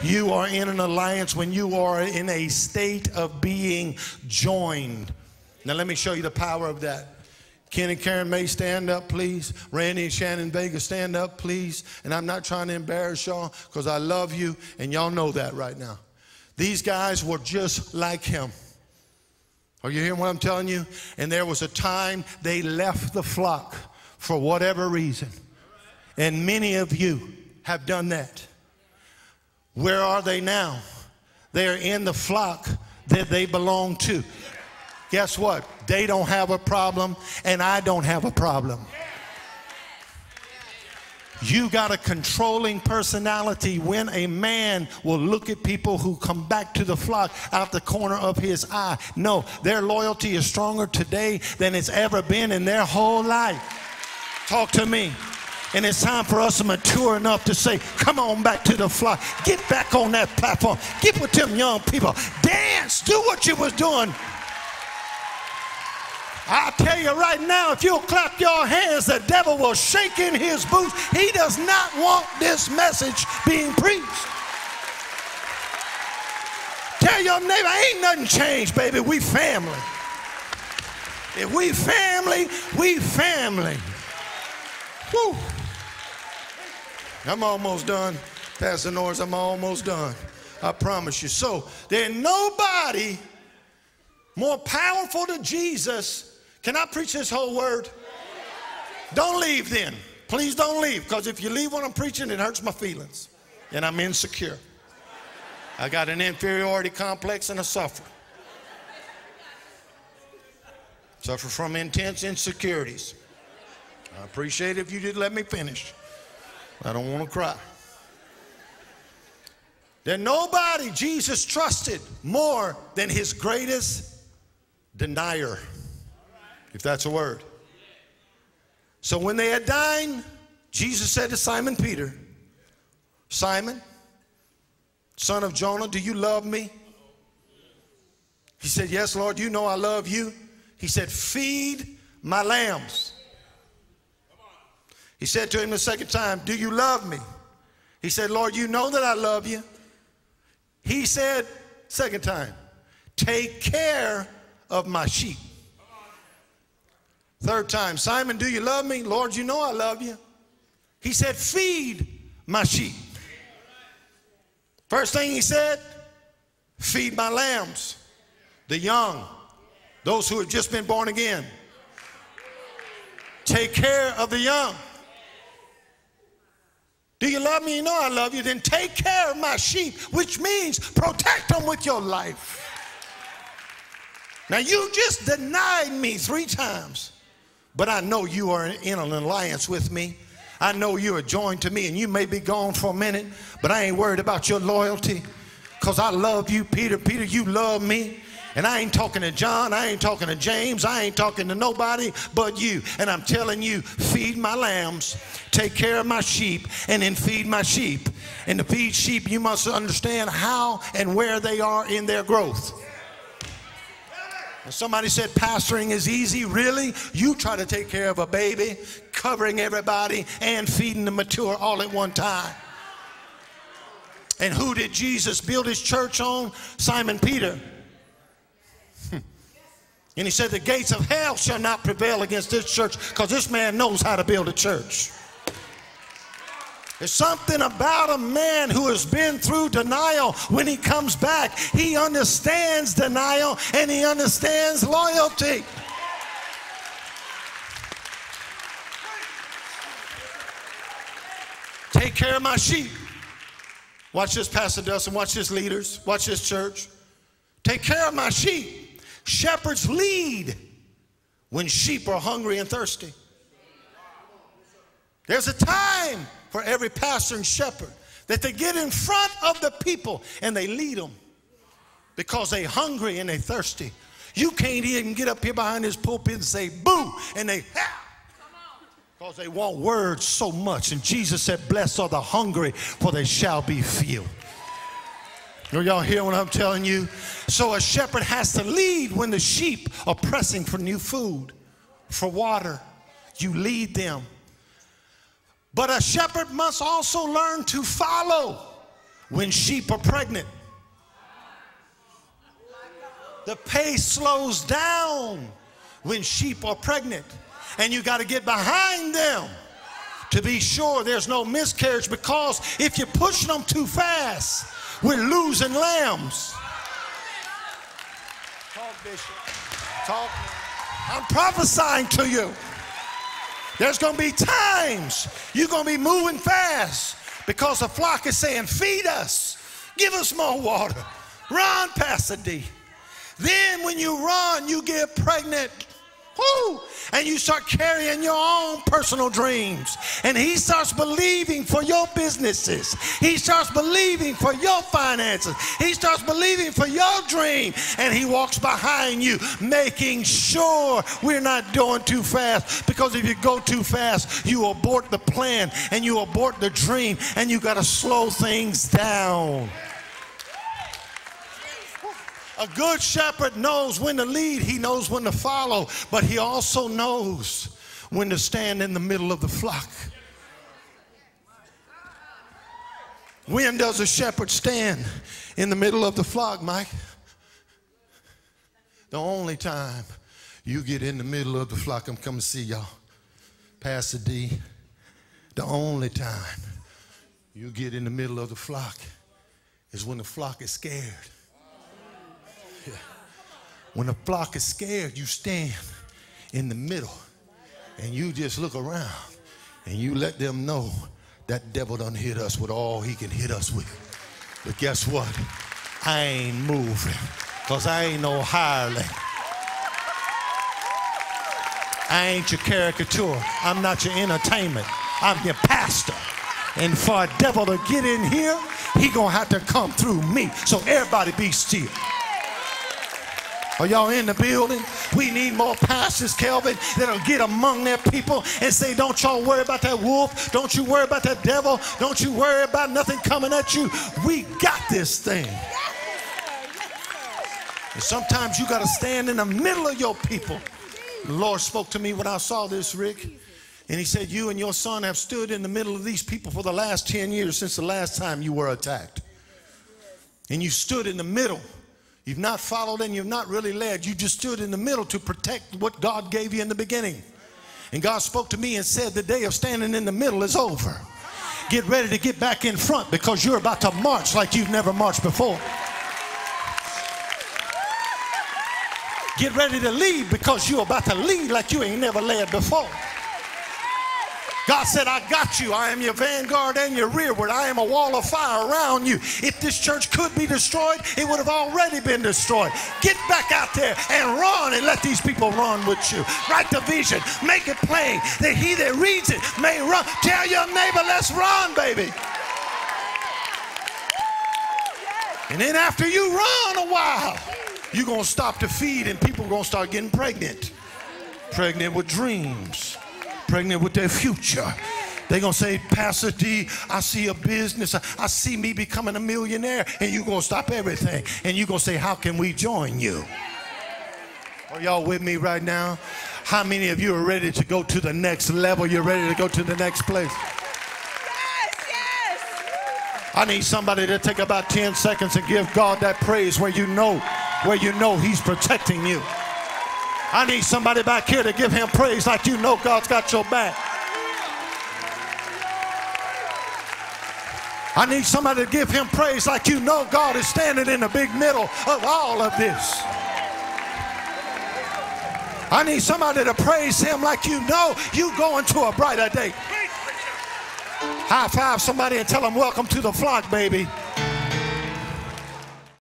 You are in an alliance when you are in a state of being joined. Now let me show you the power of that. Ken and Karen May, stand up, please. Randy and Shannon Vega, stand up, please. And I'm not trying to embarrass y'all because I love you, and y'all know that right now. These guys were just like him. Are you hearing what I'm telling you? And there was a time they left the flock for whatever reason. And many of you have done that. Where are they now? They are in the flock that they belong to. Guess what? They don't have a problem, and I don't have a problem. You got a controlling personality when a man will look at people who come back to the flock out the corner of his eye. No, their loyalty is stronger today than it's ever been in their whole life. Talk to me. And it's time for us to mature enough to say, come on back to the flock. Get back on that platform. Get with them young people. Dance. Do what you was doing. I'll tell you right now, if you'll clap your hands, the devil will shake in his boots. He does not want this message being preached. Tell your neighbor, ain't nothing changed, baby. We family. If we family, we family. Whew. I'm almost done. Pastor Norris, I'm almost done. I promise you. So there's nobody more powerful than Jesus. Can I preach this whole word? Don't leave then. Please don't leave, because if you leave when I'm preaching, it hurts my feelings. And I'm insecure. I got an inferiority complex and I suffer. Suffer from intense insecurities. I appreciate it if you did let me finish. I don't want to cry. There's nobody Jesus trusted more than his greatest denier, if that's a word. So when they had dined, Jesus said to Simon Peter, Simon, son of Jonah, do you love me? He said, yes, Lord, you know I love you. He said, feed my lambs. He said to him the second time, do you love me? He said, Lord, you know that I love you. He said, second time, take care of my sheep. Third time, Simon, do you love me? Lord, you know I love you. He said, feed my sheep. First thing he said, feed my lambs, the young, those who have just been born again. Take care of the young. Do you love me? You know I love you. Then take care of my sheep, which means protect them with your life. Now you just denied me 3 times, but I know you are in an alliance with me. I know you are joined to me, and you may be gone for a minute, but I ain't worried about your loyalty, because I love you, Peter. Peter, you love me. And I ain't talking to John, I ain't talking to James, I ain't talking to nobody but you. And I'm telling you, feed my lambs, take care of my sheep, and then feed my sheep. And to feed sheep, you must understand how and where they are in their growth. And somebody said pastoring is easy. Really? You try to take care of a baby, covering everybody and feeding the mature all at one time. And who did Jesus build his church on? Simon Peter. And he said, the gates of hell shall not prevail against this church, because this man knows how to build a church. There's something about a man who has been through denial. When he comes back, he understands denial and he understands loyalty. Take care of my sheep. Watch this, Pastor Dustin. Watch this, leaders. Watch this, church. Take care of my sheep. Shepherds lead when sheep are hungry and thirsty. There's a time for every pastor and shepherd that they get in front of the people and they lead them because they're hungry and they're thirsty. You can't even get up here behind this pulpit and say boo, and they because they want words so much. And Jesus said, blessed are the hungry, for they shall be filled. Y'all hear what I'm telling you? So a shepherd has to lead when the sheep are pressing for new food, for water. You lead them. But a shepherd must also learn to follow when sheep are pregnant. The pace slows down when sheep are pregnant. And you got to get behind them to be sure there's no miscarriage, because if you push them too fast, we're losing lambs. Talk, Bishop. Talk. I'm prophesying to you. There's going to be times you're going to be moving fast because the flock is saying, feed us, give us more water, run, Pastor D. Then when you run, you get pregnant. Woo! And you start carrying your own personal dreams. And he starts believing for your businesses. He starts believing for your finances. He starts believing for your dream. And he walks behind you, making sure we're not doing too fast. Because if you go too fast, you abort the plan and you abort the dream. And you got to slow things down. A good shepherd knows when to lead, he knows when to follow, but he also knows when to stand in the middle of the flock. When does a shepherd stand in the middle of the flock, Mike? The only time you get in the middle of the flock, I'm coming to see y'all, Pastor D. The only time you get in the middle of the flock is when the flock is scared. Yeah. When the flock is scared, you stand in the middle and you just look around and you let them know that devil done hit us with all he can hit us with. But guess what? I ain't moving, because I ain't no hireling. I ain't your caricature. I'm not your entertainment. I'm your pastor. And for a devil to get in here, he gonna have to come through me. So everybody be still. Are y'all in the building? We need more pastors, Kelvin, that'll get among their people and say, don't y'all worry about that wolf. Don't you worry about that devil. Don't you worry about nothing coming at you. We got this thing. And sometimes you got to stand in the middle of your people. The Lord spoke to me when I saw this, Rick. And he said, you and your son have stood in the middle of these people for the last 10 years since the last time you were attacked. And you stood in the middle. You've not followed and you've not really led. You just stood in the middle to protect what God gave you in the beginning. And God spoke to me and said, the day of standing in the middle is over. Get ready to get back in front, because you're about to march like you've never marched before. Get ready to lead, because you're about to lead like you ain't never led before. God said, I got you. I am your vanguard and your rearward. I am a wall of fire around you. If this church could be destroyed, it would have already been destroyed. Get back out there and run, and let these people run with you. Write the vision. Make it plain that he that reads it may run. Tell your neighbor, let's run, baby. And then after you run a while, you're going to stop to feed, and people are going to start getting pregnant. Pregnant with dreams. Pregnant with their future. They're going to say, Pastor D, I see a business. I see me becoming a millionaire. And you're going to stop everything. And you're going to say, how can we join you? Are y'all with me right now? How many of you are ready to go to the next level? You're ready to go to the next place? Yes, yes. I need somebody to take about 10 seconds and give God that praise where you know he's protecting you. I need somebody back here to give him praise like you know God's got your back. I need somebody to give him praise like you know God is standing in the big middle of all of this. I need somebody to praise him like you know you going to a brighter day. High five somebody and tell them, welcome to the flock, baby.